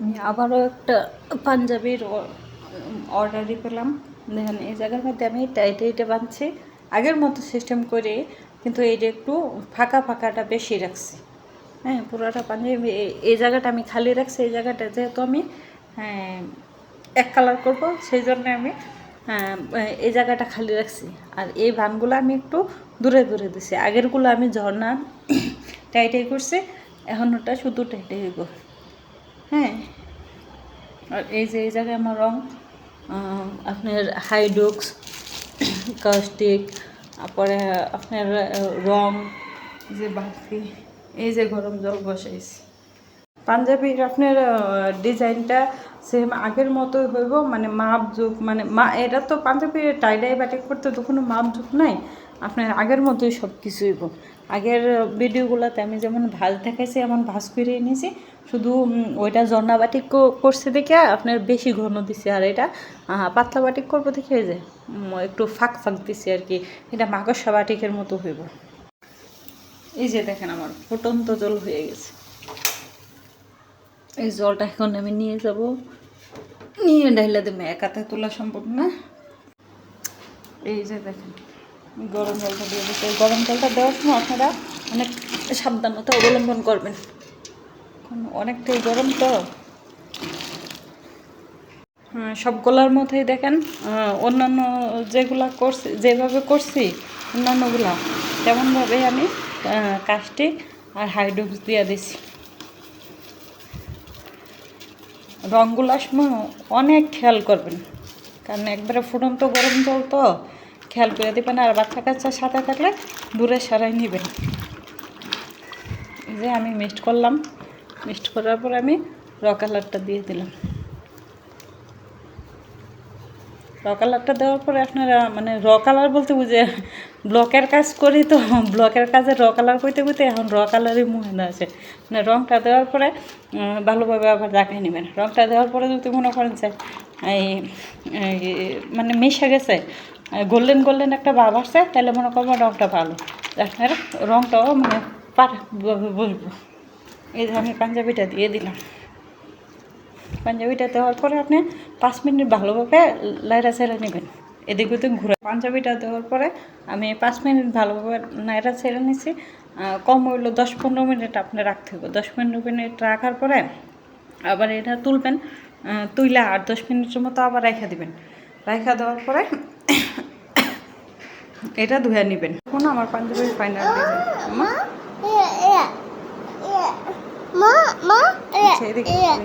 আমি আবারও একটা পাঞ্জাবির অর্ডারই পেলাম। দেখেন এই জায়গার মধ্যে আমি টাইটে বাঁধছি আগের মতো সিস্টেম করে, কিন্তু এই যে একটু ফাঁকা ফাঁকাটা বেশি রাখছি। হ্যাঁ, পুরোটা পাঞ্জাবি এই জায়গাটা আমি খালি রাখছি। এই জায়গাটা যেহেতু আমি এক কালার করব, সেই জন্য আমি এই জায়গাটা খালি রাখছি। আর এই ভানগুলো আমি একটু দূরে দূরে দিছি। আগেরগুলো আমি ঝর্ণা টাইটাই করছি, এখন ওটা শুধু টাইটাই হইব। হ্যাঁ, আর এই যে এই জায়গায় আমার রং আপনার হাইডুক্স, কাস্টিক, তারপরে আপনার রং যে বাকি, এই যে গরম জল বসাইছি। পাঞ্জাবির আপনার ডিজাইনটা সেম আগের মতোই হইব, মানে মাপ যুগ, মানে এটা তো পাঞ্জাবি টাইডাই বাটিক করতে তো কোনো মাপ যুগ নাই, আপনার আগের মতোই সব কিছু হইব। আগের ভিডিওগুলোতে আমি যেমন ভাঁজ দেখাইছি এমন ভাঁজ করে নিয়েছি, শুধু ওইটা জর্না বাটিক করছে দেখে আপনার বেশি ঘন দিছে, আর এটা পাতলা বাটিক করবো দেখে যে একটু ফাঁক ফাঁক দিছে আর কি, এটা মাকড়সা বাটিকের মতো হইব। এই যে দেখেন আমার ফুটন্ত জল হয়ে গেছে। এই জলটা এখন আমি নিয়ে যাব, নিয়ে ঢাইলা দেবো, একাতে তোলা সম্ভব না। এই যে দেখেন গরম জলটা দিয়ে দিতে, গরম জলটা দেওয়ার সময় আপনারা অনেক সাবধানতা অবলম্বন করবেন, অনেকটাই গরম তো। সবগুলোর মধ্যেই দেখেন অন্যান্য যেগুলা করছি, যেভাবে করছি অন্যান্যগুলা তেমনভাবেই আমি কাস্টিক আর হাইড্রোক্স দিয়ে দিছি। রঙগুলার সময় অনেক খেয়াল করবেন, কারণ একবারে ফুটন্ত গরম জল তো, খেয়াল করে দেবেন। আর বাচ্চা কাচ্চার সাথে থাকলে দূরে সরাই নেবেন। যে আমি মিক্সড করলাম, মিক্সড করার পর আমি র কালারটা দিয়ে দিলাম। র কালারটা দেওয়ার পরে আপনারা মানে র কালার বলতে বুঝে ব্লকের কাজ করি তো, ব্লকের কাজে র কালার করতে করতে এখন র কালারই মনে আছে। মানে রঙটা দেওয়ার পরে ভালোভাবে আবার দেখাই নেবেন। রঙটা দেওয়ার পরে যদি মনে করেন যে এই মানে মিশে গেছে, গোল্ডেন গোল্ডেন একটা ভাব আসছে, তাহলে মনে করবো রঙটা ভালো, আপনার রঙটাও মানে বলবো। এই যে আমি পাঞ্জাবিটা দিয়ে দিলাম। পাঞ্জাবিটা দেওয়ার পরে আপনি 5 মিনিট ভালোভাবে লাইড়া ছেড়ে নেবেন, এদিক ওদিক ঘুরে। পাঞ্জাবিটা দেওয়ার পরে আমি 5 মিনিট ভালোভাবে নাইড়া ছেড়ে নিছি। কম হইলো 10-15 মিনিট আপনি রাখতে হবে। 10-15 মিনিট রাখার পরে আবার এটা তুলবেন, তুইলা 8-10 মিনিটের মতো আবার রেখে দিবেন। রেখে দেওয়ার পরে এটা ধুয়ে নেবেন। এখন আমার পাঞ্জাবির ফাইনাল ডিজাইন।